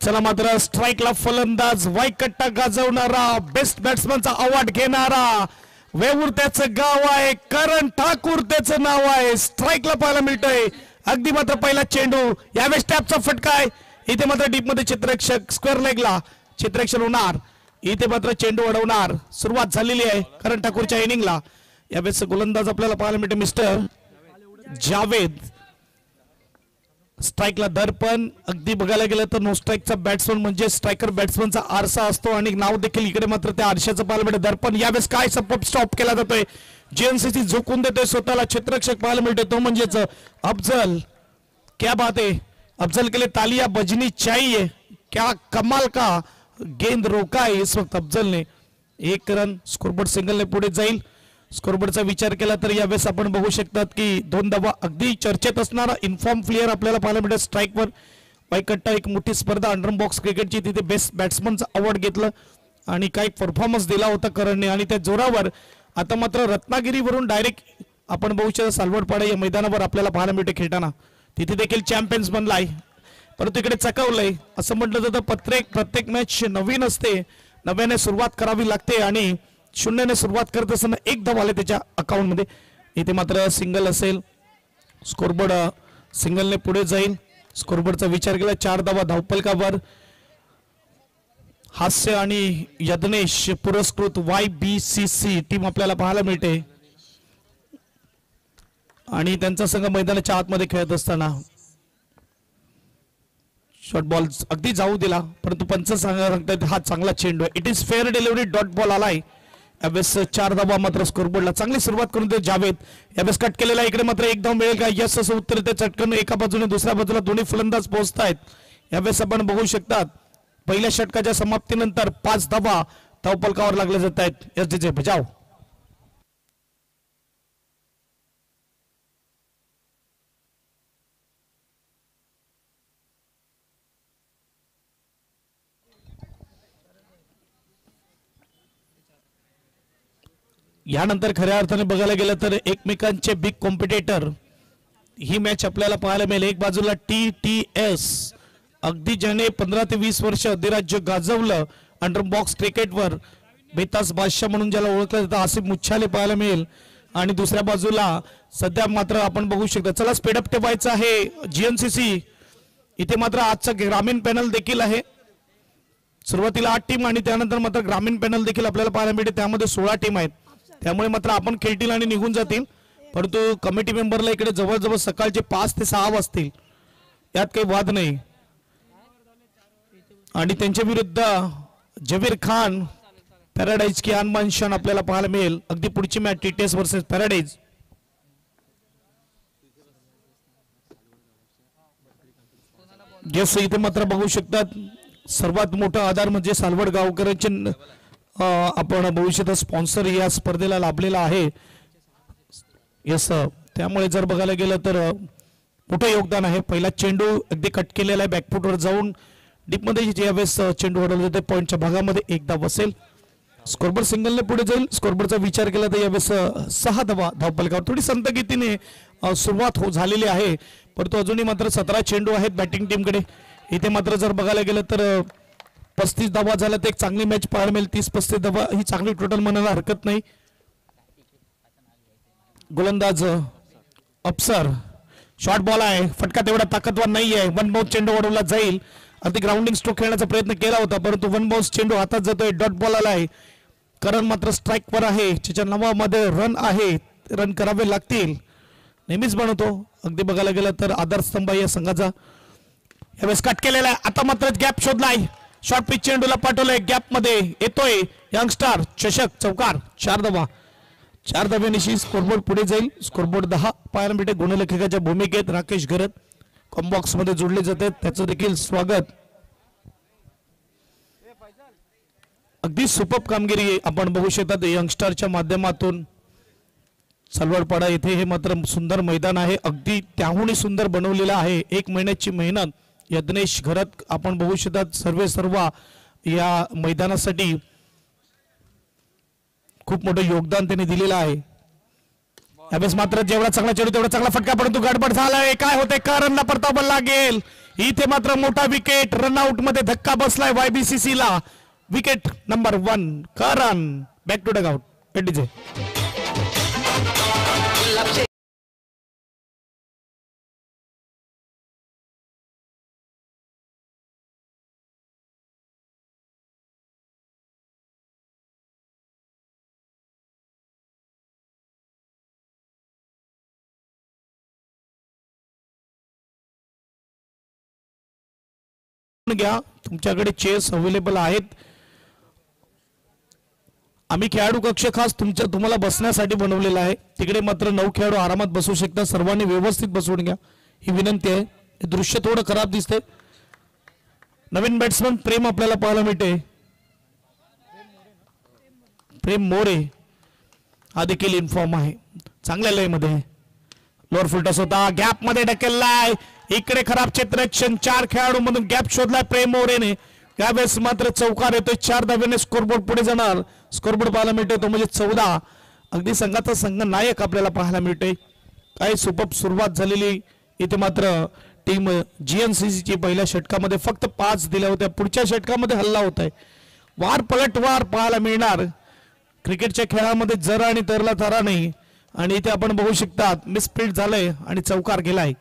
चला मात्र स्ट्राइकला फलंदाज वाईकट्टा गाजवणारा बेस्ट बॅट्समनचा अवॉर्ड घेणारा वेऊर त्याचं गाव आहे, करण ठाकूर त्याचं नाव आहे. स्ट्राइकला पाहायला मिळतोय अगदी मात्र पहिला चेंडू यावेळेस टॅपचा फटका आहे. इथे मात्र डीप मध्ये चित्ररक्षक स्क्वेअर लेगला चित्ररक्षण होणार. इथे मात्र चेंडू अडवणार सुरुवात झालेली आहे करण ठाकूरच्या इनिंगला. यावेळेस गोलंदाज आपल्याला पाहायला मिळते मिस्टर जावेद. स्ट्राइकला दर्पण अगदी बघायला गेलं तर नो स्ट्राइकचा बॅट्समन म्हणजे स्ट्रायकर बॅट्समनचा आरसा असतो आणि नाव देखील इकडे मात्र त्या आरशाचं पाहायला मिळतं दर्पण. यावेळेस काय स्टॉप केला जातोय, जीएनसीसी झोकून देतोय स्वतःला. क्षेत्ररक्षक पाहायला मिळतोय तो म्हणजेच अफजल. क्या बात आहे, अफजल के लिए तालियां बजनी चाहिए. क्या कमाल का गेंद रोका है इस वक्त अफजल ने. एक रन स्कोरबोर्ड सिंगलने पुढे जाईल. स्कोरबोर्डचा विचार केला तर यावेळेस आपण बघू शकतात की 2 धावा अगदी चर्चेत असणारा इन्फॉर्म प्लेयर आपल्याला पाहायला मिळतं स्ट्राइकवर. वाईकट्टा एक मोठी स्पर्धा अंडर बॉक्स क्रिकेटची, तिथे बेस्ट बॅट्समनचा अवॉर्ड घेतलं आणि काही परफॉर्मन्स दिला होता करणने आणि त्या जोरावर आता मात्र रत्नागिरीवरून डायरेक्ट आपण बघू शकतो सालवडपाडा या मैदानावर आपल्याला पाहायला मिळते खेळताना. तिथे देखील चॅम्पियन्स बनलाय परंतु इकडे चकावलंय. असं म्हटलं जातं प्रत्येक मॅच नवीन असते, नव्याने सुरुवात करावी लागते आणि 0ने सुरुवात करत असताना 1 धाव आले त्याच्या अकाउंट मध्ये. इथे मात्र सिंगल असेल, स्कोरबोर्ड सिंगलने पुढे जाईल. स्कोरबोर्डचा विचार केला 4 धावा धावपलकावर. हास्य आणि यज्ञेश पुरस्कृत YBCC टीम आपल्याला पाहायला मिळते आणि त्यांचा संघ मैदानाच्या आतमध्ये खेळत असताना शॉर्ट बॉल अगदी जाऊ दिला परंतु पंच सांगतात हा चांगला चेंडू आहे. It is fair delivery, dot ball आलाय. यावेळेस 4 धावा मात्र स्कोरबोर्डला. चांगली सुरुवात करून ते जावेद. यावेळेस कट केलेला इकडे मात्र 1 धाव मिळेल का, यस असं उत्तर ते चटकन एका बाजूने दुसऱ्या बाजूला दोन्ही फलंदाज पोहोचतायत. यावेळेस आपण बघू शकतात पहिल्या षटकाच्या समाप्तीनंतर 5 धावा धावपलकावर लागले जात आहेत. एसडीचे बजाव. यानंतर खऱ्या अर्थाने बघायला गेलं तर एकमेकांचे बिग कॉम्पिटिटर ही मॅच आपल्याला पाहायला मिळेल. एक बाजूला TTS अगदी ज्याने 15 ते 20 वर्ष अधिराज्य गाजवलं अंडर बॉक्स क्रिकेटवर, बेतास बादशाह म्हणून ज्याला ओळखलं जातं आसिफ मुच्छाले पाहायला मिळेल आणि दुसऱ्या बाजूला सध्या मात्र आपण बघू शकतो. चला स्पीडअप ठेवायचं आहे GNCC. इथे मात्र आजचा ग्रामीण पॅनल देखील आहे. सुरुवातीला 8 टीम आणि त्यानंतर मात्र ग्रामीण पॅनल देखील आपल्याला पाहायला मिळते, त्यामध्ये 16 टीम आहेत. त्यामुळे मात्र आपण खेळतील आणि निघून जातील परंतु कमिटी मेंबरला इकडे जवळजवळ सकाळचे 5 ते 6 वाजतील, यात काही वाद नाही. आणि त्यांच्या विरुद्ध जबीर खान पॅराडाईज की अनमान शान आपल्याला पाहायला मिळेल. अगदी पुढची मॅच TTS वर्सेस पॅराडाईज. इथे मात्र बघू शकतात सर्वात मोठा आधार म्हणजे सालवड गावकऱ्यांचे आपण भविष्यात स्पॉन्सर या स्पर्धेला लाभलेला आहे. यस, त्यामुळे जर बघायला गेलं तर मोठं योगदान आहे. पहिला चेंडू अगदी कट केलेला आहे, बॅकफुटवर जाऊन डीपमध्ये यावेळेस चेंडू अडवला जातो. पॉईंटच्या भागामध्ये 1 धाव असेल. स्कोरबोर्ड सिंगलने पुढे जाईल. स्कोरबोर्डचा विचार केला तर यावेळेस 6 धावा धावपलकावर. थोडी संत गतीने सुरुवात झालेली आहे परंतु अजूनही मात्र 17 चेंडू आहेत बॅटिंग टीमकडे. इथे मात्र जर बघायला गेलं तर 35 धावा झाला तर एक चांगली मॅच पाहायला मिळेल. 30-35 धावा ही चांगली टोटल म्हणायला हरकत नाही. गोलंदाज अफसर, शॉर्ट बॉल आहे, फटका तेवढा ताकदवार नाही आहे. 1 बाउन्स चेंडू अडवला जाईल. अगदी ग्राउंडिंग स्ट्रोक खेळण्याचा प्रयत्न केला होता परंतु 1 बाउन्स चेंडू हातात जातोय. डॉट बॉल आलाय. करण मात्र स्ट्राइकवर आहे. त्याच्या नावामध्ये रन आहे, रन करावे लागतील. नेहमीच बनवतो अगदी बघायला गेलं तर आधारस्तंभ या संघाचा. यावेळेस कट केलेला आहे. आता मात्र गॅप शोधलाय. शॉर्ट पिच चेंडूला पाठवलंय, गॅप मध्ये येतोय यंगस्टार चषक चौकार. 4 धावा. 4 धाब्यानिशी स्कोरबोर्ड पुढे जाईल. स्कोरबोर्ड 10 पाहायला मिळते. गुणलेखकाच्या भूमिकेत राकेश घरत कॉम्बॉक्स मध्ये जोडले जाते, त्याचं देखील स्वागत. अगदी सुपर कामगिरी आपण बघू शकतात यंगस्टरच्या माध्यमातून. सलवडपाडा येथे हे मात्र सुंदर मैदान आहे, अगदी त्याहूनही सुंदर बनवलेलं आहे. 1 महिन्याची मेहनत यज्ञेश घरत आपण बघू शकतात. सर्व या मैदानासाठी खूप मोठं योगदान त्यांनी दिलेलं आहे. यावेळेस मात्र जेवढा चांगला चेंडू तेवढा चांगला फटका, परंतु गडबड झालाय. काय होते, करणला परतावा लागेल. इथे मात्र मोठा विकेट, रनआउट मध्ये धक्का बसलाय YBCC ला. Wicket number 1 Karan. Back to dugout. एडीजे घ्या, तुमच्याकडे चेअर्स अवेलेबल आहेत. आम्ही खेळाडू कक्ष खास तुम्हाला बसण्यासाठी बनवलेला आहे. तिकडे मात्र 9 खेळाडू आरामात बसू शकतात. सर्वांनी व्यवस्थित बसवून घ्या ही विनंती आहे. हे दृश्य थोडं खराब दिसते. नवीन बॅट्समन प्रेम आपल्याला पाहायला मिळते. प्रेम मोरे हा देखील इन्फॉर्म आहे. चांगल्या लय मध्ये लोअर फुलटॉस होता, गॅप मध्ये ढकललाय. इकडे खराब क्षेत्ररक्षण, 4 खेळाडू मधून गॅप शोधलाय प्रेम मोरेने. यावेळेस मात्र चौकार येतोय. 4 धाब्याने स्कोरबोर्ड पुढे जाणार. स्कोरबोर्ड पाहायला मिळतोय तो म्हणजे 14. अगदी संघाचा संघ नायक आपल्याला पाहायला मिळतोय. काय सुपर सुरुवात झालेली. इथे मात्र टीम GNCC ची पहिल्या षटकामध्ये फक्त 5 दिल्या होत्या. पुढच्या षटकामध्ये हल्ला होत आहे. वार पलटवार पाहायला मिळणार. क्रिकेटच्या खेळामध्ये जरा आणि तरला तारा नाही. आणि इथे आपण बघू शकता मिसफील्ड झालंय आणि चौकार गेलाय.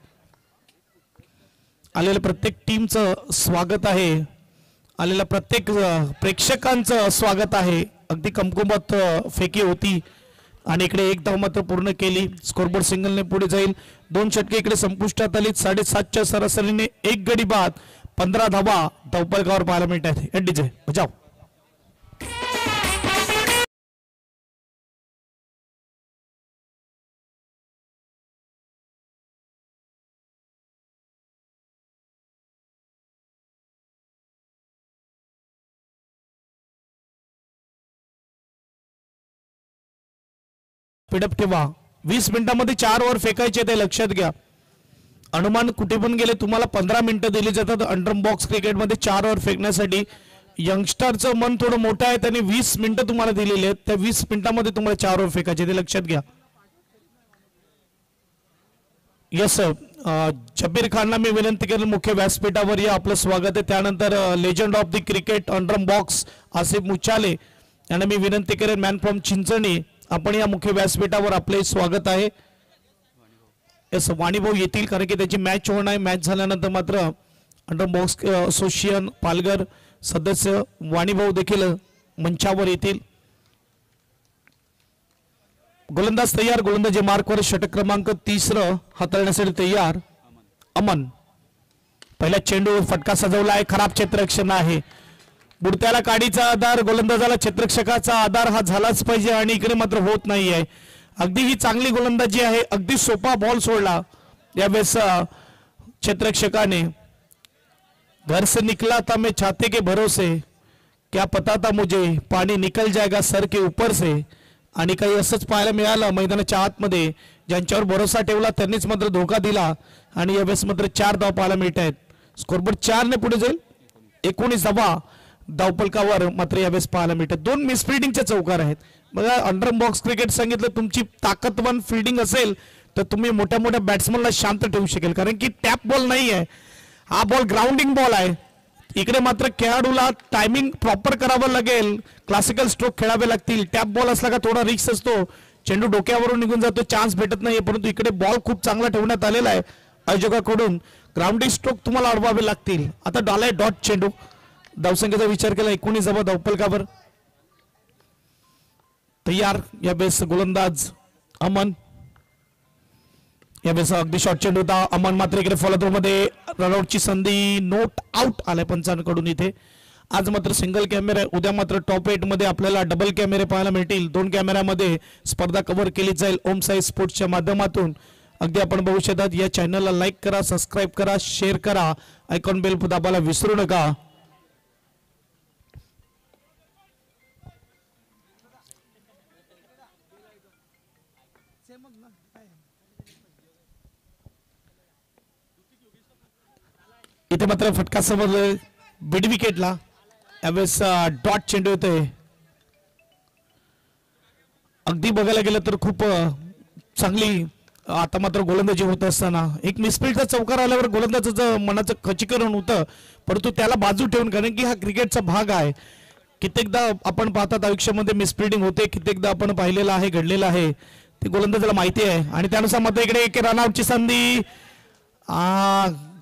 आलेल्या प्रत्येक टीमचं स्वागत आहे. आलेल्या प्रत्येक प्रेक्षकांचं स्वागत आहे. अगदी कमकुमत फेकी होती आणि इकडे 1 धाव मात्र पूर्ण केली. स्कोरबोर्ड सिंगलने पुढे जाईल. 2 षटके इकडे संपुष्टात आली. 7.5च्या सरासरीने 1 गडी बाद 15 धावा धावपलकावर पाहायला मिळत आहेत. एडीजे बजाव. पिडप ठेवा. 20 मिनिटांमध्ये 4 ओव्हर फेकायचे ते लक्षात घ्या. अनुमान कुठे पण गेले तुम्हाला 15 मिनिटं दिली जातात अंडर बॉक्स क्रिकेटमध्ये 4 ओव्हर फेकण्यासाठी. यंगस्टरचं मन थोडं मोठं आहे, त्यांनी 20 मिनिटं तुम्हाला दिलेली आहेत. त्या 20 मिनिटांमध्ये तुम्हाला 4 ओव्हर फेकायचे ते लक्षात घ्या. यस जबीर खानला मी विनंती करेन मुख्य व्यासपीठावर या, आपलं स्वागत आहे. त्यानंतर legend of the cricket under box Asif Muchale यांना मी विनंती करेन. मॅन फ्रॉम चिंचणी आपण या मुख्य व्यासपीठावर आपले स्वागत आहे. यस वाणीभाऊ येतील कारण की त्याची मॅच होणार आहे. मॅच झाल्यानंतर मात्र अंडर बॉक्स असोसिएशन पालघर सदस्य वाणीभाऊ देखील मंचावर येतील. गोलंदाज तयार. गोलंदाजी मार्कवर षटक क्रमांक 30 हाताळण्यासाठी तयार अमन. पहिला चेंडू फटका सजवला आहे. खराब क्षेत्ररक्षण आहे. बुडत्याला काडीचा आधार, गोलंदाजाला क्षेत्ररक्षकाचा आधार हा झालाच पाहिजे आणि इकडे मात्र होत नाही आहे. अगदी ही चांगली गोलंदाजी आहे. अगदी सोपा बॉल सोडला यावेळेस क्षेत्ररक्षकाने. घर से निकला था मैं छाते के भरोसे, क्या पता था मुझे पाणी निकल जाएगा सर के ऊपर से. आणि काही असंच पाहायला मिळालं मैदानाच्या आतमध्ये. ज्यांच्यावर भरोसा ठेवला त्यांनीच मात्र धोका दिला आणि यावेळेस मात्र 4 धाव पाहायला मिळत आहेत. स्कोरबोर्ड 4 ने पुढे जाईल. 19 धावा धावपलकावर मात्र यावेळेस पाहायला मिळतात. 2 मिसफिल्डिंगचे चौकार आहेत. बघा अंडर बॉक्स क्रिकेट सांगितलं तुमची ताकदवान फिल्डिंग असेल तर तुम्ही मोठ्या मोठ्या बॅट्समनला शांत ठेवू शकेल, कारण की टॅप बॉल नाही आहे हा बॉल, ग्राउंडिंग बॉल आहे. इकडे मात्र खेळाडूला टायमिंग प्रॉपर करावं लागेल. क्लासिकल स्ट्रोक खेळावे लागतील. टॅप बॉल असला का थोडा रिस्क असतो. चेंडू डोक्यावरून निघून जातो, चान्स भेटत नाही. परंतु इकडे बॉल खूप चांगला ठेवण्यात आलेला आहे आयोजकाकडून. ग्राउंडिंग स्ट्रोक तुम्हाला अडवावे लागतील. आता डालाय डॉट चेंडू. धावसंख्येचा विचार केला 19 धावा धावपलकावर तयार. यावेळेस गोलंदाज अमन. यावेळेस अगदी शॉर्ट चेंडू होता. अमन मात्र इकडे फॉलो थ्रो मध्ये रनआउटची संधी. नोट आउट आलाय पंचांकडून इथे. आज मात्र सिंगल कॅमेरा, उद्या मात्र टॉप 8 मध्ये आपल्याला डबल कॅमेरे पाहायला मिळतील. 2 कॅमेऱ्यामध्ये स्पर्धा कव्हर केली जाईल ओम साई स्पोर्ट्सच्या माध्यमातून. अगदी आपण बघू शकतात. या चॅनलला लाईक करा, सबस्क्राईब करा, शेअर करा, आयकॉन बेल दाबायला विसरू नका. इथे मात्र फटका समोर मिड विकेटला यावेळेस डॉट चेंडू येतोय. अगदी बघायला गेलं तर खूप चांगली आता मात्र गोलंदाजी होत असताना एक मिसफिल्डचा चौकार आल्यावर गोलंदाजाचं मनाचं खचीकरण होतं, परंतु त्याला बाजू ठेवून, कारण की हा क्रिकेटचा भाग आहे. कित्येकदा आपण पाहतात आयुष्यामध्ये मिसफिल्डिंग होते, कित्येकदा आपण पाहिलेलं आहे, घडलेलं आहे, ते गोलंदाजाला माहिती आहे. आणि त्यानुसार मात्र इकडे एक रनआउटची संधी,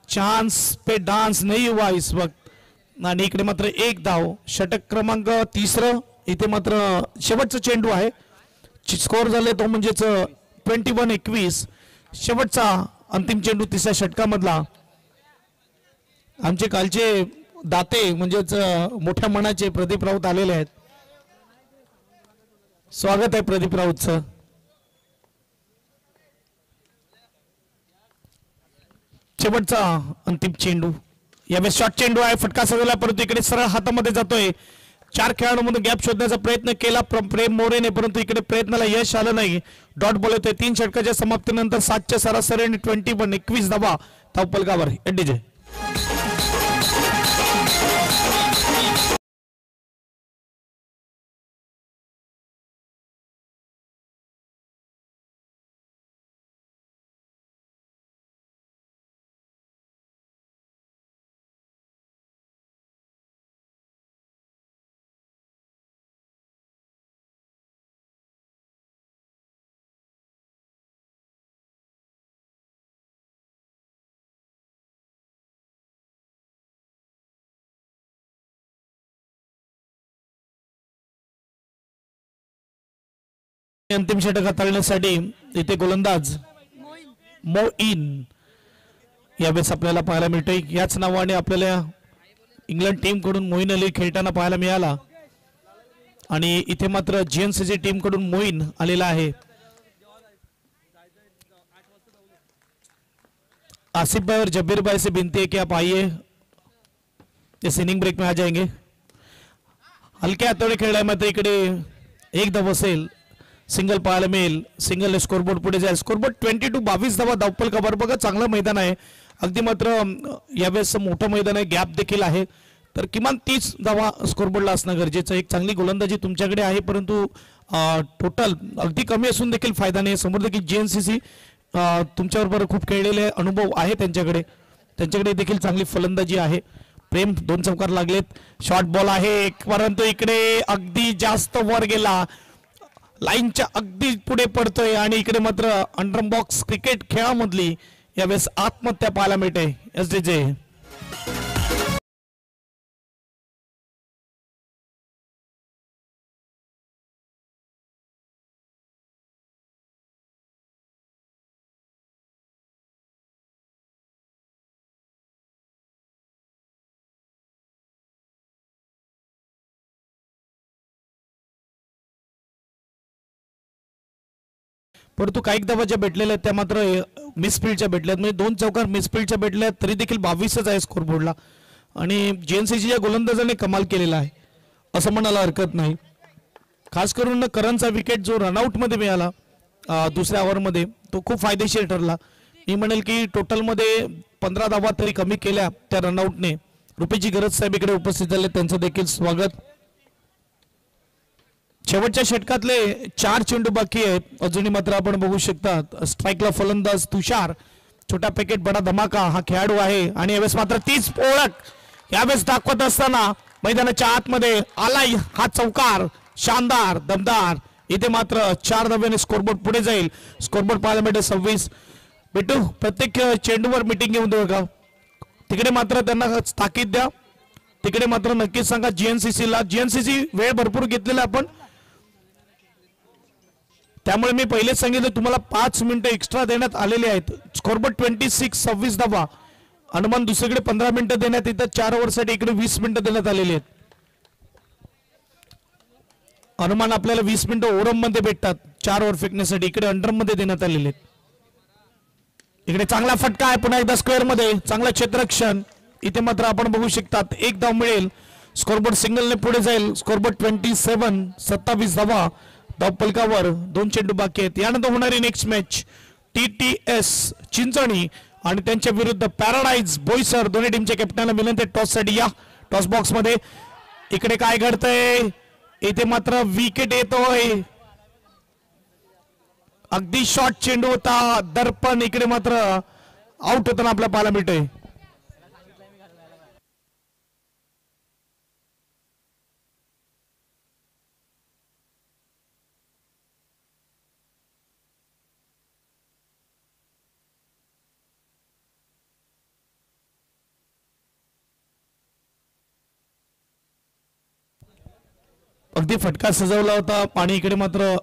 चान्स पे डान्स नाही हुआ इस वक्त. आणि इकडे मात्र एक धाव, षटक क्रमांक 3. इथे मात्र शेवटचा चेंडू आहे. स्कोर झाले तो म्हणजेच 21-21. शेवटचा अंतिम चेंडू 3ऱ्या षटकामधला. आमचे कालचे दाते म्हणजेच मोठ्या मनाचे प्रदीप राऊत आलेले आहेत. स्वागत आहे प्रदीप राऊतचं. शेवटचा अंतिम चेंडू, यावेळेस शॉर्ट चेंडू आहे, फटका सजवला, परंतु इकडे सरळ हातामध्ये जातोय. 4 खेळाडूंमध्ये गॅप शोधण्याचा प्रयत्न केला प्रेम मोरेने, परंतु इकडे प्रयत्नाला यश आलं नाही. डॉट बॉल होते. 3 षटकाच्या समाप्तीनंतर 7च्या सरासरीने 21 धावा धावफलकावर. एडीजे अंतिम षटक हाताळण्यासाठी इथे गोलंदाज मोईन यावेळेस आपल्याला पाहायला मिळतोय. याच नावाने आपल्याला इंग्लंड टीम कडून मोईन अली खेळताना पाहायला मिळाला. आणि इथे मात्र जीएनसीसी टीम कडून मोईन आलेला आहे. आसिफ भाई और जब्बीर भाई से विनती है कि आप आइए, इस इनिंग ब्रेक में आ जाएंगे. हलके हातोडे खेळलाय मात्र इकडे एक धाव असेल, सिंगल पाहायला मिळेल. सिंगल स्कोरबोर्ड पुढे जाईल. स्कोरबोर्ड 22 धावा धावफलकावर. बघा चांगलं मैदान आहे. अगदी मात्र यावेळेस मोठं मैदान आहे, गॅप देखील आहे, तर किमान 30 धावा स्कोरबोर्डला असणं गरजेचं. एक चांगली गोलंदाजी तुमच्याकडे आहे, परंतु टोटल अगदी कमी असून देखील फायदा नाही. समोर देखील जीएनसीसी तुमच्याबरोबर खूप खेळलेले अनुभव आहे त्यांच्याकडे देखील चांगली फलंदाजी आहे. प्रेम 2 चौकार लागलेत. शॉर्ट बॉल आहे, परंतु इकडे अगदी जास्त वर गेला, लाईनच्या अगदी पुढे पडतोय. आणि इकडे मात्र अंडर बॉक्स क्रिकेट खेळामधली यावेळेस आत्महत्या पाहायला मिळते. एसडीजे परंतु काही धावा भेटलेल्या आहेत त्या मात्र मिसफिल्डच्या भेटल्यात. म्हणजे 2 चौकार मिसफिल्डच्या भेटल्यात, तरी देखील 22च आहे स्कोरबोर्डला. आणि जीएनसीसीच्या गोलंदाजाने कमाल केलेला आहे असं म्हणायला हरकत नाही. खास करून करणचा विकेट जो रनआउट मध्ये मिळाला 2ऱ्या ओव्हरमध्ये, तो खूप फायदेशीर ठरला. मी म्हणेल की टोटलमध्ये 15 धावा तरी कमी केल्या त्या रनआउटने. रुपेजी गरज साहेब इकडे उपस्थित झाले, त्यांचं देखील स्वागत. शेवटच्या षटकातले 4 चेंडू बाकी आहेत अजूनही. मात्र आपण बघू शकता स्ट्राईकला फलंदाज तुषार. छोटा पॅकेट बडा धमाका हा खेळाडू आहे. आणि यावेळेस मात्र तीच ओळख यावेळेस दाखवत असताना मैदानाच्या आतमध्ये आलाय हा चौकार, शानदार दमदार. इथे मात्र 4 धाव्याने स्कोरबोर्ड पुढे जाईल. स्कोरबोर्ड पाहायला मिळते 26. भेटू प्रत्येक चेंडूवर मीटिंग घेऊन देऊ का? तिकडे मात्र त्यांना ताकीद द्या. तिकडे मात्र नक्कीच सांगा जीएनसीसीला. जीएनसीसी वेळ भरपूर घेतलेला आपण, त्यामुळे मी पहिलेच सांगितलं तुम्हाला 5 मिनिटं एक्स्ट्रा देण्यात आलेले आहेत. स्कोरबोर्ड 26 धावा. अनुमान दुसरीकडे 15 मिनिटं देण्यात येतात 4 ओव्हरसाठी, इकडे 20 मिनिटं देण्यात आलेली आहेत. अनुमान आपल्याला 20 मिनिटं ओरम मध्ये भेटतात 4 ओव्हर फेकण्यासाठी. इकडे अंडर मध्ये देण्यात आलेले. इकडे चांगला फटका आहे पुन्हा एकदा स्क्वेअर मध्ये, चांगला क्षेत्ररक्षण. इथे मात्र आपण बघू शकतात एक धाव मिळेल. स्कोरबोर्ड सिंगलने पुढे जाईल. स्कोरबोर्ड 27 धावा धावपलकावर. 2 चेंडू बाकी आहेत. यानंतर होणारी नेक्स्ट मॅच TTS चिंचणी आणि त्यांच्या विरुद्ध पॅराडाईज बोईसर. दोन्ही टीमच्या कॅप्टनला विनंती टॉस साठी या. टॉस बॉक्स मध्ये इकडे काय घडतंय, इथे मात्र विकेट येतोय. अगदी शॉर्ट चेंडू होता. दर्पण इकडे मात्र आउट होताना आपल्याला पाहायला मिळतोय. अगदी फटका सजवला होता आणि इकडे मात्र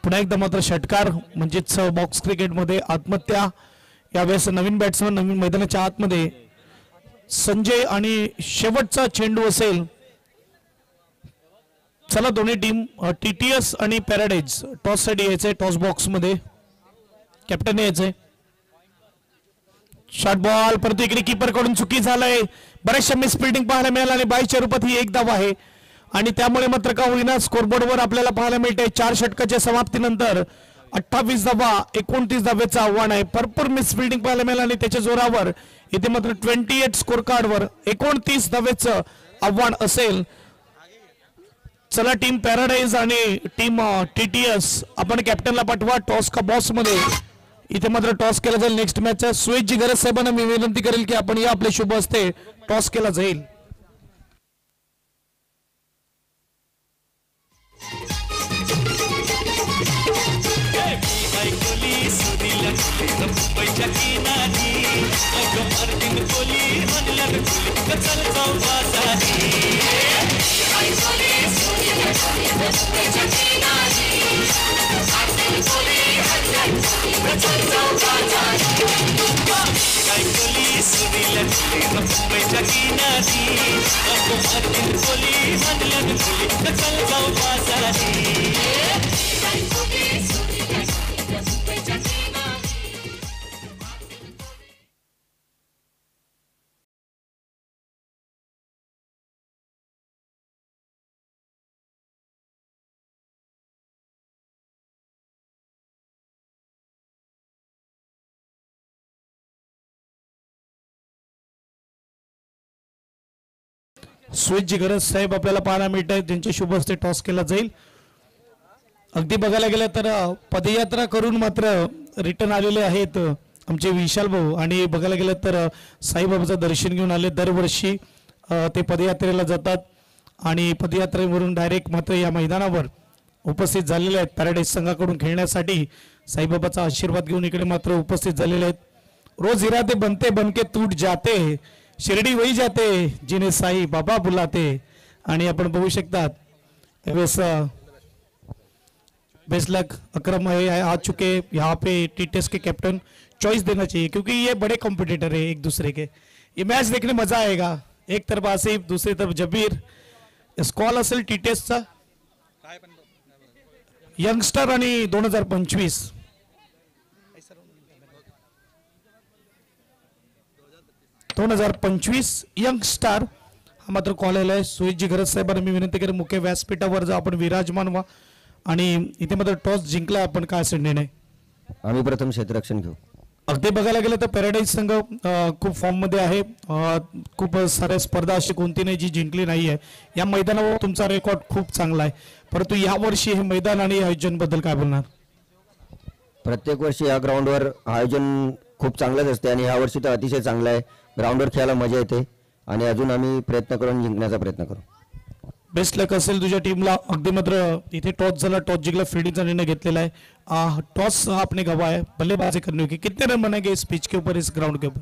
पुन्हा एकदा मात्र षटकार म्हणजेच बॉक्स क्रिकेटमध्ये आत्महत्या. यावेळेस नवीन बॅट्समन नवीन मैदानाच्या आतमध्ये संजय आणि शेवटचा चेंडू असेल. चला दोन्ही टीम TTS आणि पॅराडाईज टॉस साठी यायचंय. टॉस बॉक्स मध्ये कॅप्टन यायचंय. शॉर्ट बॉल परंतु इकडे कीपर कडून चुकी झालंय. बऱ्याचशा मिस फिल्डिंग पाहायला मिळाला आणि 22च्या रूपात ही एक धाव आहे आणि त्यामुळे मात्र का होईना स्कोरबोर्डवर आपल्याला पाहायला मिळते 4 षटकाच्या समाप्तीनंतर 28 धावा 29 धावेचं आव्हान आहे. भरपूर मिस फिल्डिंग पाहायला मिळालं आणि त्याच्या जोरावर इथे मात्र 28 स्कोर कार्डवर 29 धावेचं आव्हान असेल. चला टीम पॅराडाईज आणि टीम TTS आपण कॅप्टनला पाठवा टॉस का बॉस मध्ये. इथे मात्र टॉस केला जाईल नेक्स्ट मॅचचा. सुयेशजी गरज साहेबांना मी विनंती करेल की आपण या आपले शुभ हस्ते टॉस केला जाईल. सुयेशजी गरज साहेब आपल्याला पाहायला मिळत आहेत. त्यांच्या शुभ हस्ते टॉस केला जाईल. अगदी बघायला गेलं तर पदयात्रा करून मात्र रिटर्न आलेले आहेत आमचे विशाल भाऊ आणि बघायला गेलं तर साईबाबाचं दर्शन घेऊन आले. दरवर्षी ते पदयात्रेला जातात आणि पदयात्रेवरून डायरेक्ट मात्र या मैदानावर उपस्थित झालेले आहेत. पॅराडाईज संघाकडून खेळण्यासाठी साईबाबाचा आशीर्वाद घेऊन इकडे मात्र उपस्थित झालेले आहेत. रोज इरादे बनते बनके टूट जाते, शिर्डी वही जाते जिन्हें साई बाबा बुलाते. आणि आपण बघू शकतात बेस्ट लक अकरम है आ चुके यहाँ पे TTS के कैप्टन. चॉइस देना चाहिए क्योंकि ये बड़े कॉम्पिटिटर है एक दूसरे के. ये मैच देखने मजा आएगा. एक तरफ आसिफ दूसरी तरफ जबीर. स्कॉल असेल TTS चा यंगस्टर आणि 2025 यंगस्टार हा मात्र कॉल आलाय. सुयेशजी गरज साहेबांना मी विनंती करेन मुख्य व्यासपीठावर जा आपण विराजमान व्हा. आणि इथे मात्र टॉस जिंकला आपण. काय असेल निर्णय? आम्ही प्रथम क्षेत्ररक्षण घेऊ. अगदी बघायला गेलं तर पॅराडाईज संघ खूप फॉर्म मध्ये आहे. खूप साऱ्या स्पर्धा अशी कोणती नाही जी जिंकली नाही आहे. या मैदानावर तुमचा रेकॉर्ड खूप चांगला आहे, परंतु या वर्षी हे मैदान आणि आयोजन बद्दल काय बोलणार? प्रत्येक वर्षी या ग्राउंडवर आयोजन खूप चांगलंच असते आणि या वर्षी तर अतिशय चांगलं आहे. ग्राउंडवर खेळायला मजा येते आणि अजून आम्ही प्रयत्न करून जिंकण्याचा प्रयत्न करू. बेस्ट लक असेल तुझ्या टीमला. अगदी मात्र इथे टॉस झाला, टॉस जिंकला, फील्डिंगचा निर्णय घेतलेला है. टॉस आपने गवा है, बल्लेबाजी करने की. कितने रन बनेंगे इस पिच के ऊपर, इस ग्राउंड के ऊपर?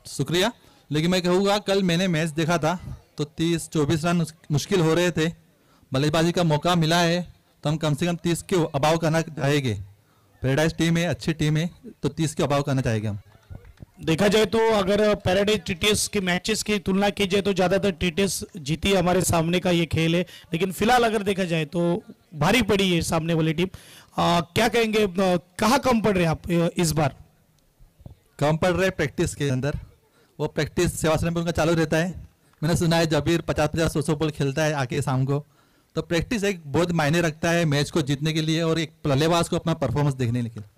शुक्रिया, लेकिन मैं कहूँगा कल मैंने मैच देखा था तो 30-24 रन मुश्किल हो रहे थे. बल्लेबाजी का मौका मिला है तो हम कम से कम 30 के अबाव करना चाहेंगे. पैराडाइज टीम है, अच्छी टीम है, तो 30 के अबाव करना चाहेंगे हम. देखा जाए तो अगर पैराडाइज टीटीएस की मैचेस की तुलना की जाए तो ज्यादातर टीटीएस जीती हमारे सामने का ये खेल है, लेकिन फिलहाल अगर देखा जाए तो भारी पड़ी है सामने वाली टीम। क्या कहेंगे, कहाँ कम पड़ रहे आप इस बार? कम पड़ रहे प्रैक्टिस के अंदर। वो प्रैक्टिस सेवाश्रम में उनका चालू रहता है। मैंने सुना है जबीर 50-50 बॉल खेलता है आके शाम को, तो प्रैक्टिस एक बहुत मायने रखता है मैच को जीतने के लिए और एक बल्लेबाज को अपना परफॉर्मेंस देखने के लिए।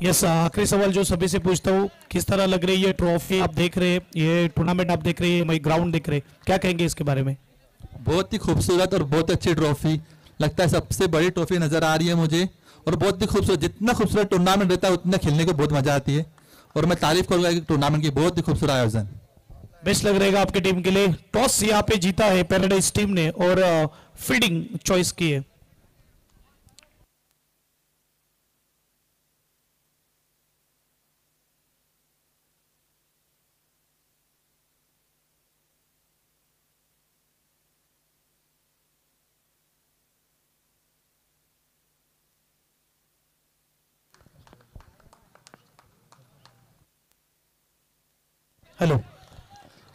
यस, आखिरी सवाल जो सभी से पूछता हूँ, किस तरह लग रही है ट्रॉफी आप देख रहे हैं, ये टूर्नामेंट आप देख रहे हैं, ग्राउंड देख रहे हैं, क्या कहेंगे इसके बारे में? बहुत ही खूबसूरत और बहुत अच्छी ट्रॉफी लगता है, सबसे बड़ी ट्रॉफी नजर आ रही है मुझे और बहुत ही खूबसूरत। जितना खूबसूरत टूर्नामेंट रहता है उतना खेलने को बहुत मजा आती है और मैं तारीफ करूंगा कि टूर्नामेंट की बहुत ही खूबसूरत आयोजन। बेस्ट लग रहेगा आपकी टीम के लिए। टॉस यहाँ पे जीता है पैराडाइज टीम ने और फील्डिंग चॉइस की है। हॅलो,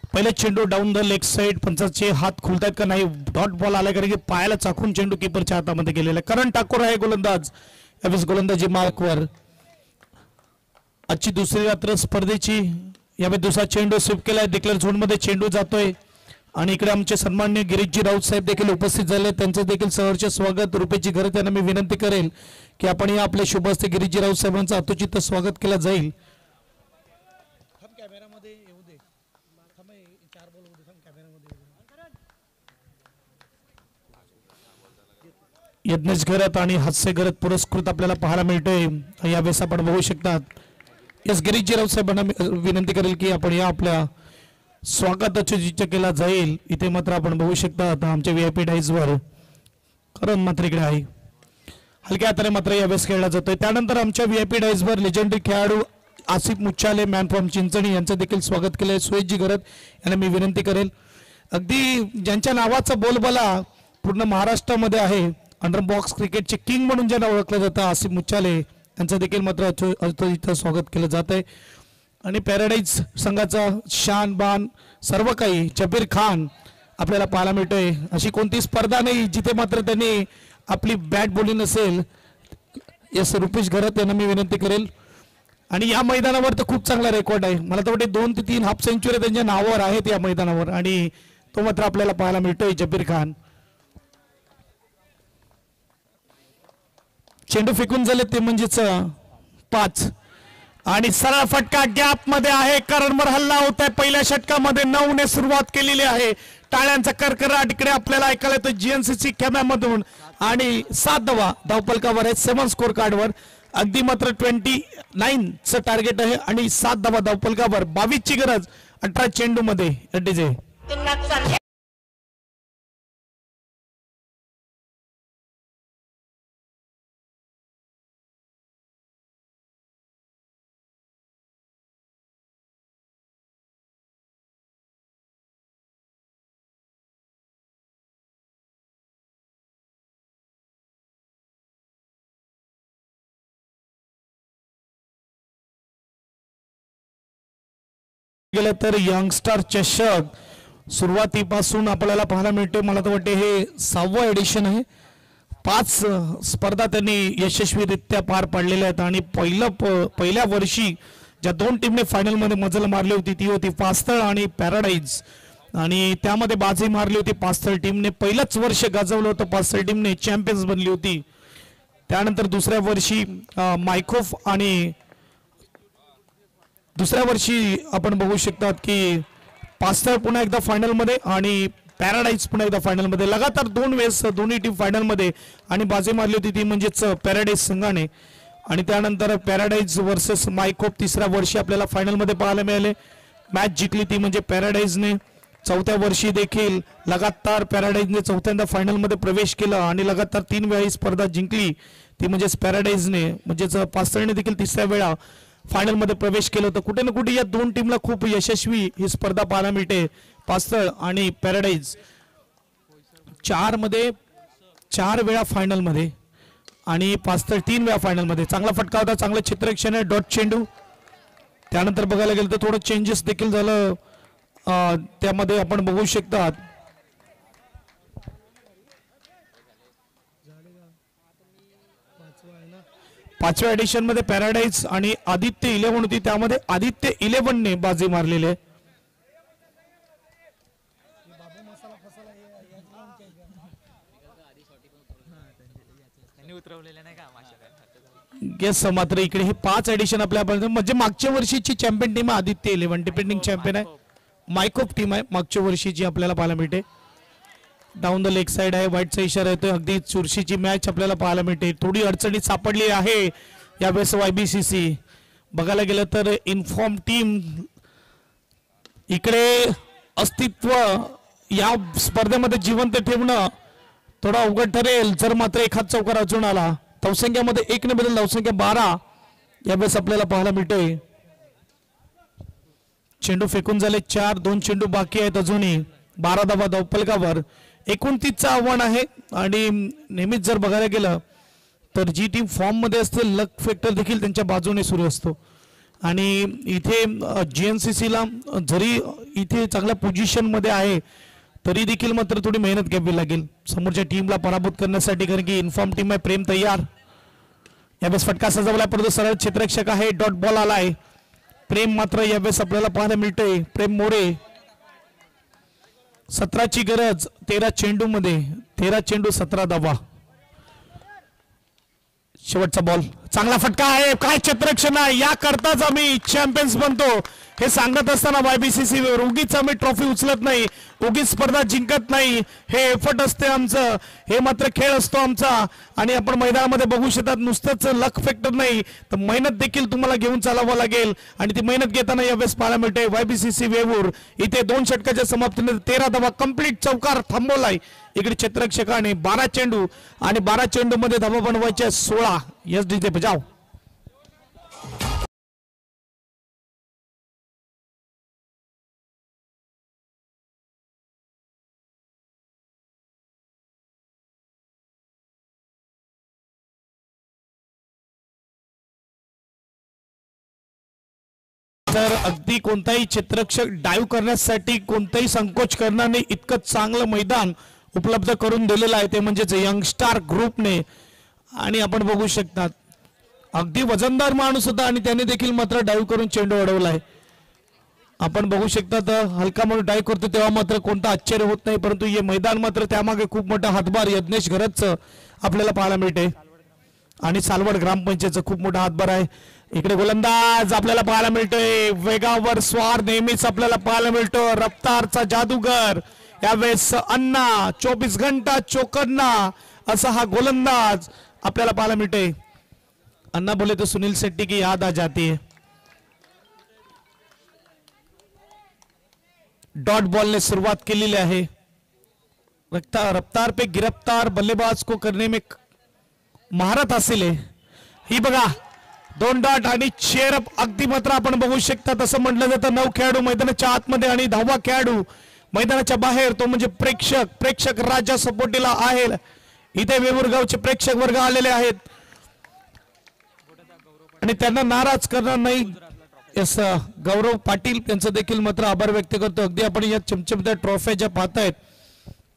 पहिले चेंडू डाऊन द लेग साइड, पंचाचे हात खुलतायत का नाही, डॉट बॉल आला कारण की पायाला चाकून चेंडू कीपरच्या हातामध्ये गेलेला आहे। करण ठाकूर आहे गोलंदाज, यावेळेस गोलंदाजी मार्कवर। आजची दुसरी रात्र स्पर्धेची, यावेळी दुसरा चेंडू स्वीप केलाय, डिक्लेअर झोन मध्ये चेंडू जातोय आणि इकडे आमचे सन्माननीय गिरीशजी राऊत साहेब देखील उपस्थित झाले, त्यांचे देखील सहर्ष स्वागत। रुपेशजी घरे त्यांना मी विनंती करेल की आपण या आपले शुभ हस्ते गिरीशजी राऊत साहेबांचं अतोचित स्वागत केलं जाईल। यज्ञेश घरत आणि हास्य घरत पुरस्कृत आपल्याला पाहायला मिळतोय, यावेळेस आपण बघू शकतात। यस, गिरीशजी राऊत साहेबांना विनंती करेल की आपण या आपल्या स्वागताची चर्चा केला जाईल। इथे मात्र आपण बघू शकता आमच्या व्हीआयपी डाईजवर करण मात्र इकडे आहे, हलक्या हाताने मात्र यावेळेस खेळला जातोय। त्यानंतर आमच्या व्हीआयपी डाईजवर लेजेंडरी खेळाडू आसिफ मुच्छाले, मॅन फ्रॉम चिंचणी, यांचं देखील स्वागत केलंय। सुयशजी घरत यांना मी विनंती करेल, अगदी ज्यांच्या नावाचा बोलबाला पूर्ण महाराष्ट्रामध्ये आहे, अंडर बॉक्स क्रिकेटचे किंग म्हणून ज्यांना ओळखलं जातं, आसिफ मुच्छाले यांचं देखील मात्र इथं स्वागत केलं जात आहे। आणि पॅराडाईज संघाचा शान बान सर्व काही जबीर खान आपल्याला पाहायला मिळतोय। अशी कोणती स्पर्धा नाही जिथे मात्र त्यांनी आपली बॅट बॉलिंग नसेल। यस, रुपेश घरत यांना मी विनंती करेल, आणि या मैदानावर तर खूप चांगला रेकॉर्ड आहे, मला तर वाटते 2 ते 3 हाफ सेंचुरी त्यांच्या नावावर आहेत या मैदानावर, आणि तो मात्र आपल्याला पाहायला मिळतोय जबीर खान। चेंडू फेकून झाले ते म्हणजेच 5 आणि सरळ फटका गॅप मध्ये आहे। करणवर हल्ला होत आहे, पहिल्या षटकामध्ये 9 ने सुरुवात केलेली आहे। टाळ्यांचा करकराट इकडे आपल्याला ऐकायला येतो जीएनसीसी कॅमेरामधून, आणि 7 धावा धावफलकावर आहे 7 स्कोर कार्डवर। अगदी मात्र 29चं टार्गेट आहे आणि 7 धावा धावफलकावर, 22ची गरज 18 चेंडू मध्ये। डीजे गेलं तर यंगस्टर चषक सुरुवातीपासून आपल्याला पाहायला मिळते, मला तर वाटते हे 6वं एडिशन आहे। 5 स्पर्धा त्यांनी यशस्वीरित्या पार पाडलेल्या आहेत, आणि पहिल्या वर्षी ज्या 2 टीमने फायनल मध्ये मजल मारली होती ती होती पास्थळ आणि पॅराडाईज, आणि त्यामध्ये बाजी मारली होती पास्थळ टीमने। पहिलंच वर्ष गाजवलं होतं पास्थळ टीमने, चॅम्पियन्स बनली होती। त्यानंतर दुसऱ्या वर्षी मायकोफ, आणि दुसऱ्या वर्षी आपण बघू शकतात की पास्थळ पुन्हा एकदा फायनल मध्ये आणि पॅराडाईज पुन्हा एकदा फायनल मध्ये। लगातार 2 वेळेस दोन्ही टीम फायनल मध्ये आणि बाजी मारली होती ती म्हणजेच पॅराडाईज संघाने, आणि त्यानंतर पॅराडाईज वर्सेस मायकोप तिसऱ्या वर्षी आपल्याला फायनल मध्ये पाहायला मिळाले। मॅच जिंकली ती म्हणजे पॅराडाईजने। चौथ्या वर्षी देखील लगातार पॅराडाईजने चौथ्यांदा फायनल मध्ये प्रवेश केला आणि लगातार 3 वेळा ही स्पर्धा जिंकली ती म्हणजेच पॅराडाईजने, म्हणजेच पास्थळने देखील तिसऱ्या वेळा फायनल मध्ये प्रवेश केलं होतं। कुठे ना कुठे या 2 टीमला खूप यशस्वी ही स्पर्धा पाहायला मिळते, पास्थळ आणि पॅराडाईज। 4 वेळा फायनल मध्ये आणि पास्थळ 3 वेळा फायनल मध्ये। चांगला फटका होता, चांगलं चित्रक्षण आहे, डॉट चेंडू त्यानंतर बघायला गेलं तर थोडं चेंजेस देखील झालं त्यामध्ये आपण बघू शकतात. पाचव्या एडिशन मध्ये पॅराडाईज आणि आदित्य 11 होती, त्यामध्ये आदित्य 11 ने बाजी मारलेली आहे. गेस मात्र इकडे हे 5 एडिशन आपल्या म्हणजे मागच्या वर्षीची चॅम्पियन टीम आहे आदित्य 11, डिपेंडिंग चॅम्पियन आहे. मायकोप टीम आहे मागच्या वर्षीची आपल्याला पाहायला मिळते. डाऊन द लेग साइड आहे, व्हाईटचा इशारा येतोय. अगदी चुरशीची मॅच आपल्याला पाहायला मिळते. थोडी अडचणीत सापडली आहे यावेळेस YBCC. बघायला गेलं तर इन्फॉर्म टीम इकडे अस्तित्व या स्पर्धेमध्ये जिवंत ठेवणं थोडा अवघड ठरेल जर मात्र एखाद चौकार अजून आला. धावसंख्यामध्ये 1 ने बदल धावसंख्या 12 यावेळेस आपल्याला पाहायला मिळते. चेंडू फेकून झाले 4, 2 चेंडू बाकी आहेत अजूनही. 12 धावा धावफलकावर. 29चं आव्हान आहे आणि नेहमीच जर बघायला गेलं तर जी टीम फॉर्म मध्ये असते लक फॅक्टर देखील त्यांच्या बाजूने सुरू असतो. आणि इथे GNCC ला जरी इथे चांगल्या पोझिशन मध्ये आहे तरी देखील मात्र थोडी मेहनत घ्यावी लागेल समोरच्या टीमला पराभूत करण्यासाठी, कारण की इन्फॉर्म टीम आहे. प्रेम तयार, यावेळेस फटका सजवला परंतु सरळ क्षेत्ररक्षक आहे. डॉट बॉल आलाय. प्रेम मात्र यावेळेस आपल्याला पाहायला मिळतोय. प्रेम मोरे 17ची गरज 13 चेंडू मध्ये, 13 चेंडू 17 धावा. शेवटचा बॉल, चांगला फटका आहे. काय क्षेत्ररक्षण आहे, या करताच आम्ही चॅम्पियन्स बनतो हे सांगत असताना YBCC उगीच आम्ही ट्रॉफी उचलत नाही, उगीच स्पर्धा जिंकत नाही. हे एफर्ट असते आमचं, हे मात्र खेळ असतो आमचा. आणि आपण मैदानामध्ये बघू शकतात नुसतंच लक फॅक्टर नाही तर मेहनत देखील तुम्हाला घेऊन चालावं लागेल. आणि ती मेहनत घेताना यावेळेस पाहायला मिळते YBCC वेवूर इथे 2 षटकाच्या समाप्तीनंतर 13 धावा कंप्लीट चौकार थांबवलाय. इकडे क्षेत्ररक्षकाने 12 चेंडू आणि 12 चेंडू मध्ये धावा बनवायच्या 16. यस डीजे बजाव. तर अगदी कोणताही क्षेत्ररक्षक डाईव्ह करण्यासाठी कोणताही संकोच करणार नाही, इतकं चांगलं मैदान उपलब्ध करून दिलेलं आहे ते म्हणजेच यंगस्टार ग्रुपने. आणि आपण बघू शकतात अगदी वजनदार माणूस होता आणि त्याने देखील मात्र डाईव्ह करून चेंडू अडवलाय. आपण बघू शकतात हलका म्हणून डाईव्ह करतो तेव्हा मात्र कोणतं आश्चर्य होत नाही, परंतु हे मैदान मात्र त्यामागे खूप मोठा हातभार यज्ञेश घरतचं आपल्याला पाहायला मिळते. आणि सालवड ग्रामपंचायतचा खूप मोठा हातभार आहे. इकडे गोलंदाज आपल्याला पाहायला मिळतोय, वेगावर स्वार नेहमीच आपल्याला पाहायला मिळतो. रफ्तारचा जादूगर यावेळेस अण्णा 24 घंटा चोकन्ना असा हा गोलंदाज आपल्याला पाहायला मिळतोय. अण्णा बोले तो सुनील शेट्टी की याद आ जाती है. डॉट बॉल ने सुरुवात केलेली आहे. रफ्तार पे गिरफ्तार बल्लेबाज को करने में महारत हासिल आहे. ही बघा 2 डॉट आणि चेअरअप अगदी मात्र आपण बघू शकता. तसं म्हटलं जातं 9 खेळाडू मैदानाच्या आतमध्ये आणि 10वा खेळाडू मैदानाच्या बाहेर, तो म्हणजे प्रेक्षक राजा सपोर्टीला आहे. इथे वेवूर गावचे प्रेक्षक वर्ग आलेले आहेत आणि त्यांना नाराज करणार नाही. यस गौरव पाटील यांचं देखील मात्र आभार व्यक्त करतो. अगदी आपण या चमचमत्या ट्रॉफ्या ज्या पाहतायत,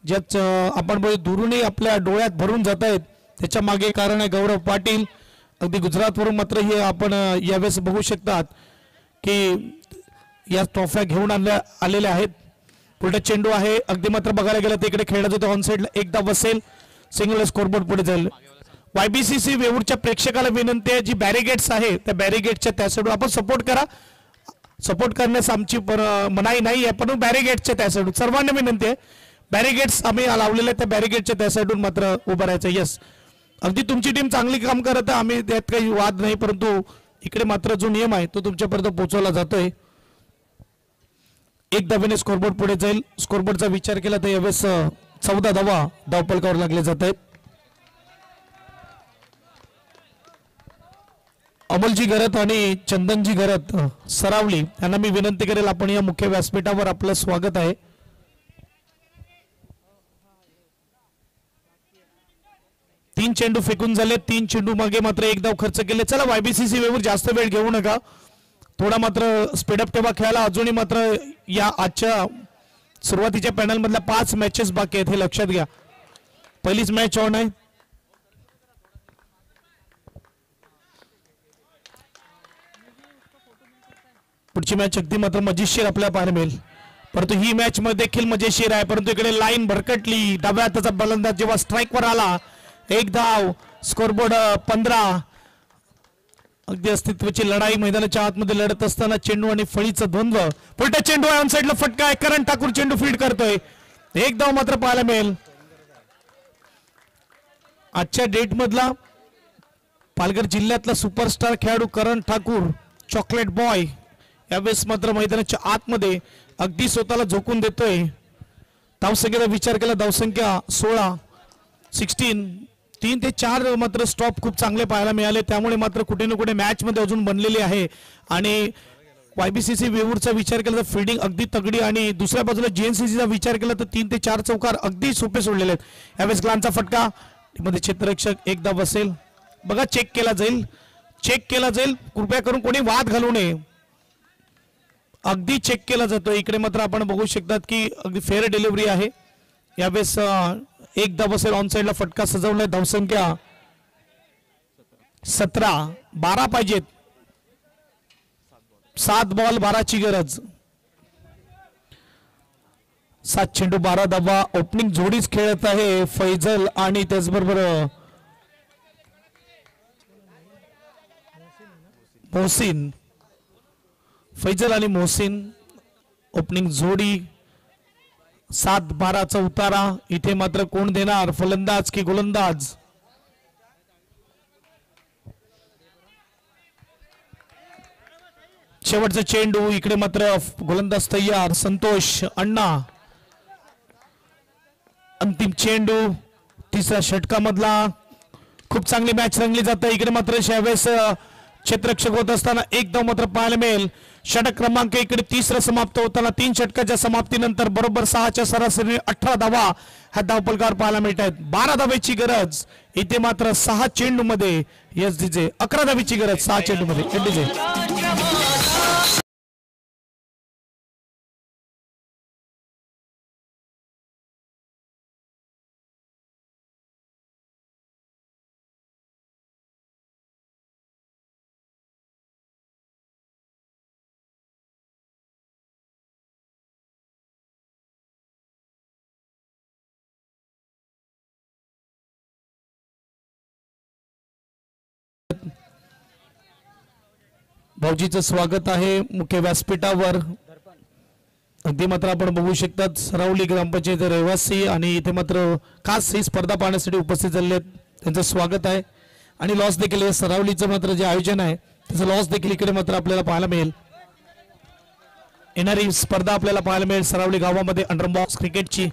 ज्याच आपण दुरूनही आपल्या डोळ्यात भरून जात आहेत, त्याच्या मागे कारण आहे गौरव पाटील. अगदी गुजरातवरून मात्र हे आपण यावेळेस बघू शकतात की या ट्रॉफ्या घेऊन आलेल्या आहेत. पुढे चेंडू आहे, अगदी मात्र बघायला गेलं तर इकडे खेळला जातो ऑन साइडला, एकदा बसेल, सिंगल स्कोरबोर्ड पुढे जाईल. YBCC वेवूरच्या प्रेक्षकाला विनंती आहे, जी बॅरिगेट्स आहे त्या बॅरिगेटच्या त्या साईडवर आपण सपोर्ट करा. सपोर्ट करण्यास आमची मनाई नाही आहे, पण बॅरिगेटच्या त्या साईडवर सर्वांना विनंती आहे. बॅरिगेट्स आम्ही लावलेले त्या बॅरिगेटच्या त्या साईडून मात्र उभं राहायचं. यस अगदी तुमची टीम चांगली काम करत आहे, आम्ही त्यात काही वाद नाही, परंतु इकडे मात्र जो नियम आहे तो तुमच्यापर्यंत पोहोचवला जातोय. 1 धावेने स्कोरबोर्ड पुढे जाईल. स्कोरबोर्डचा विचार केला तर यावेळेस 14 धावा धावफलकावर लागले जात आहेत. अमलजी घरत आणि चंदनजी घरत सरावली यांना मी विनंती करेल, आपण या मुख्य व्यासपीठावर आपलं स्वागत आहे. तीन चेंडू फेकून झाले, 3 चेंडू मागे मात्र 1 धाव खर्च केले. चला YBCC वेवूर जास्त वेळ घेऊ नका, थोडा मात्र स्पीडअप ठेवा खेळायला. अजूनही मात्र या आजच्या सुरुवातीच्या पॅनल मधल्या 5 मॅचेस बाकी आहेत हे लक्षात घ्या. पहिलीच मॅच ऑन आहे. पुढची मॅच अगदी मात्र मजेशीर आपल्याला पाहायला मिळेल. परंतु ही मॅच मध्ये देखील मजेशीर आहे. परंतु इकडे लाईन भरकटली. डाव्या हाताचा बलंदाज जेव्हा स्ट्राईकवर आला, एक धाव, स्कोरबोर्ड 15. अगदी अस्तित्वाची लढाई मैदानाच्या आतमध्ये लढत असताना चेंडू आणि फळीचं द्वंद्व. पुढे चेंडू आहे, ऑन साइडला फटका आहे. करण ठाकूर चेंडू फील्ड करतोय. एक धाव मात्र पाहायला मिळेल. आजच्या डेट मधला पालघर जिल्ह्यातला सुपरस्टार खेळाडू करण ठाकूर, चॉकलेट बॉय, यावेळेस मात्र मैदानाच्या आतमध्ये अगदी स्वतःला झोकून देतोय. धावसंख्येचा विचार केला, धावसंख्या 16, 16, 3 ते 4 मात्र स्टॉप खूप चांगले पाहायला मिळाले. त्यामुळे मात्र कुठे ना कुठे मॅच मध्ये अजून बनलेली आहे. आणि YBCC वेवूरचा विचार केला तर फिल्डिंग अगदी तगडी, आणि दुसऱ्या बाजूला GNCCचा विचार केला तर 3 ते 4 चौकार अगदी सोपे सोडलेले आहेत. यावेळेस ग्लानचा फटका मध्ये क्षेत्ररक्षक एकदा बसेल. बघा, चेक केला जाईल, चेक केला जाईल. कृपया करून कोणी वाद घालू नये. अगदी चेक केला जातो. इकडे मात्र आपण बघू शकतात की अगदी फेअर डिलिव्हरी आहे. यावेळेस एकदा बसेल. ऑन साइडला फटका सजवलाय. धावसंख्या 17, 12 पाहिजेत. 7 बॉल 12 ची गरज. 7 चेंडू 12 धावा. ओपनिंग जोडीच खेळत आहे फैजल आणि त्याचबरोबर मोहसिन. फैजल आणि मोहसिन ओपनिंग जोडी. 7-12चा उतारा. इथे मात्र कोण देणार, फलंदाज की गोलंदाज? शेवटचा चेंडू. इकडे मात्र गोलंदाज तयार, संतोष अण्णा. अंतिम चेंडू तिसऱ्या षटकामधला. खूप चांगली मॅच रंगली जाते. इकडे मात्र यावेळेस क्षेत्ररक्षक होत असताना एक धाव मात्र पाहायला मिळेल. षटक क्रमांक इकडे 30 समाप्त होताना 3 षटकाच्या समाप्तीनंतर बरोबर 6च्या सरासरी 18 धावा ह्या धावफलकावर पाहायला मिळत आहेत. 12 धावेची गरज. इथे मात्र 6 चेंडू मध्ये SDJ 11 धावेची गरज. 6 चेंडू मध्ये SDJ. भाऊजीचं स्वागत आहे मुख्य व्यासपीठावर. अगदी मात्र आपण बघू शकतात सरावली ग्रामपंचायत रहिवासी आणि इथे मात्र खास ही स्पर्धा पाहण्यासाठी उपस्थित झालेले आहेत. त्यांचं स्वागत आहे. आणि लॉस देखील हे सरावलीचं मात्र जे आयोजन आहे त्याचं लॉस देखील इकडे मात्र आपल्याला पाहायला मिळेल. येणारी स्पर्धा आपल्याला पाहायला मिळेल सरावली गावामध्ये अंडर बॉक्स क्रिकेटची.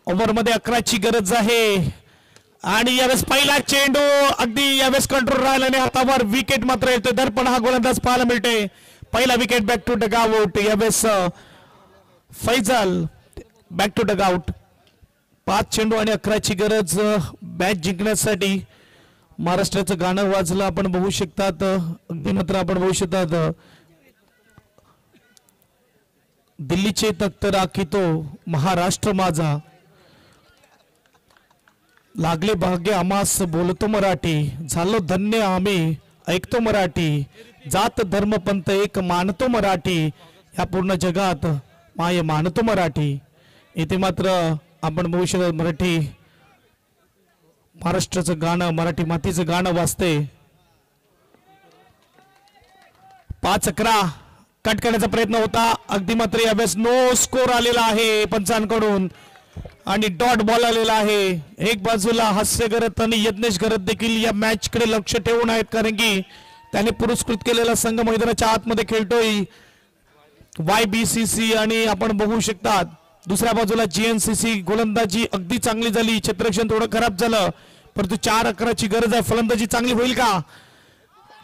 ओव्हरमध्ये 11ची गरज आहे. आणि यावेळेस पहिला चेंडू अगदी यावेळेस कंट्रोल राहिला आणि हातावर विकेट मात्र येतोय. दर्पण हा गोलंदाज पाहायला मिळते. पहिला wicket back to dug out. यावेळेस Faizal back to dug out. 5 चेंडू आणि 11ची गरज मॅच जिंकण्यासाठी. महाराष्ट्राचं गाणं वाजलं आपण बघू शकतात. अगदी मात्र आपण बघू शकतात दिल्लीचे तख्त राखितो महाराष्ट्र माझा. लागले भाग्य आम्हास बोलतो मराठी. झालो धन्य आम्ही ऐकतो मराठी. जात धर्म पंथ एक मानतो मराठी. या पूर्ण जगात माय मानतो मराठी. इथे मात्र आपण बघू शकतो मराठी महाराष्ट्राचं गाणं, मराठी मातीचं गाणं वाजते. 5-11 कट करण्याचा प्रयत्न होता. अगदी मात्र यावेळेस नो स्कोर आलेला आहे पंचांकडून आणि डॉट बॉल आलेला आहे. एक बाजूला हास्य करत आणि यज्ञेश करत देखील या मॅच कडे लक्ष ठेवून आहेत, कारण की त्याने पुरस्कृत केलेला संघ मैदानाच्या आतमध्ये खेळतोय YBCC. आणि आपण बघू शकतात दुसऱ्या बाजूला GNCC. गोलंदाजी अगदी चांगली झाली. क्षेत्ररक्षण थोडं खराब झालं, परंतु 4-11ची गरज आहे. फलंदाजी चांगली होईल का?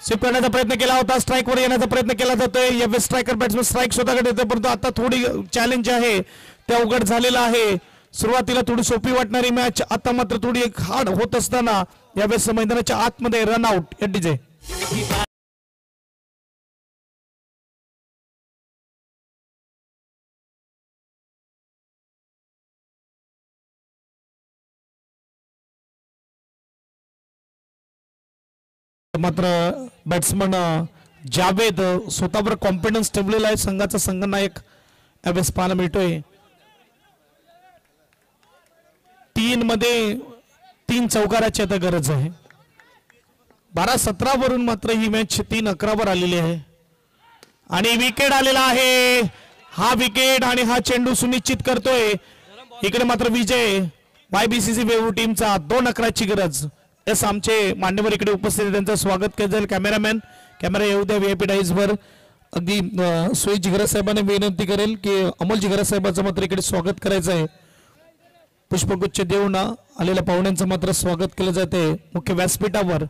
स्वीप करण्याचा प्रयत्न केला होता, स्ट्राईक वर येण्याचा प्रयत्न केला जातोय. यावेळेस स्ट्रायकर बॅट्समन स्ट्राईक स्वतःकडे येतोय, परंतु आता थोडी चॅलेंज आहे ते अवघड झालेलं आहे. सुरुवातीला थोडी सोपी वाटणारी मॅच आता मात्र थोडी एक हार्ड होत असताना यावेळेस मैदानाच्या आतमध्ये रन आउट. SDJ मात्र बॅट्समन जावेद स्वतःवर कॉन्फिडन्स ठेवलेला आहे. संघाचा संघनायक यावेळेस पाहायला मिळतोय. 3 मध्ये 3 चौकाराची आता गरज आहे. 12-17 वरून मात्र ही मॅच 3-11 वर आलेली आहे आणि विकेट आलेला आहे. हा विकेट आणि हा चेंडू सुनिश्चित करतोय. इकडे मात्र विजय YBCC वेव्हू टीमचा 2-11ची गरज. यस, आमचे मान्यवर इकडे उपस्थित आहे, त्यांचं स्वागत केलं जाईल. कॅमेरामॅन कॅमेरा येऊ द्या VIP डाईज वर. अगदी सुरेश जिगरा साहेबांना विनंती करेल की अमोल जिगरा साहेबांचं मात्र इकडे स्वागत करायचं आहे. पुष्पगुच्छ देऊन आलेल्या पाहुण्यांचं मात्र स्वागत केलं जाते मुख्य व्यासपीठावर.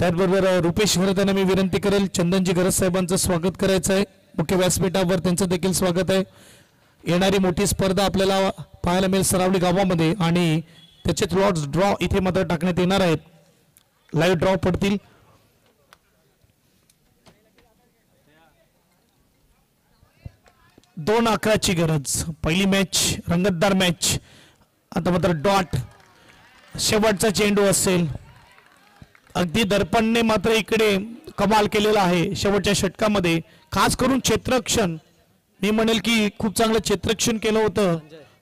त्याचबरोबर रुपेश घरत यांना मी विनंती करेल चंदनजी घरत साहेबांचं स्वागत करायचं आहे मुख्य व्यासपीठावर. त्यांचं देखील स्वागत आहे. येणारी मोठी स्पर्धा आपल्याला पाहायला मिळेल सरावली गावामध्ये आणि त्याचे लॉट्स ड्रॉ इथे मात्र टाकण्यात येणार आहेत. लाईव्ह ड्रॉ पडतील. दोन 11ची गरज. पहिली मॅच रंगतदार मॅच. आता मात्र डॉट शेवटचा चेंडू असेल. अगदी दर्पणने मात्र इकडे कमाल केलेला आहे शेवटच्या षटकामध्ये. खास करून क्षेत्ररक्षण, मी म्हणेल की खूप चांगलं क्षेत्ररक्षण केलं होतं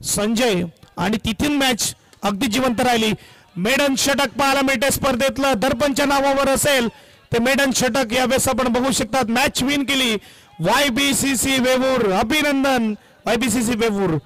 संजय आणि तिथून मॅच अगदी जिवंत राहिली. मेडन षटक पाहायला मिळते स्पर्धेतलं. दर्पणच्या नावावर असेल ते मेडन षटक यावेळेस आपण बघू शकतात. मॅच विन केली YBCC वेवूर. अभिनंदन YBCC वेवूर.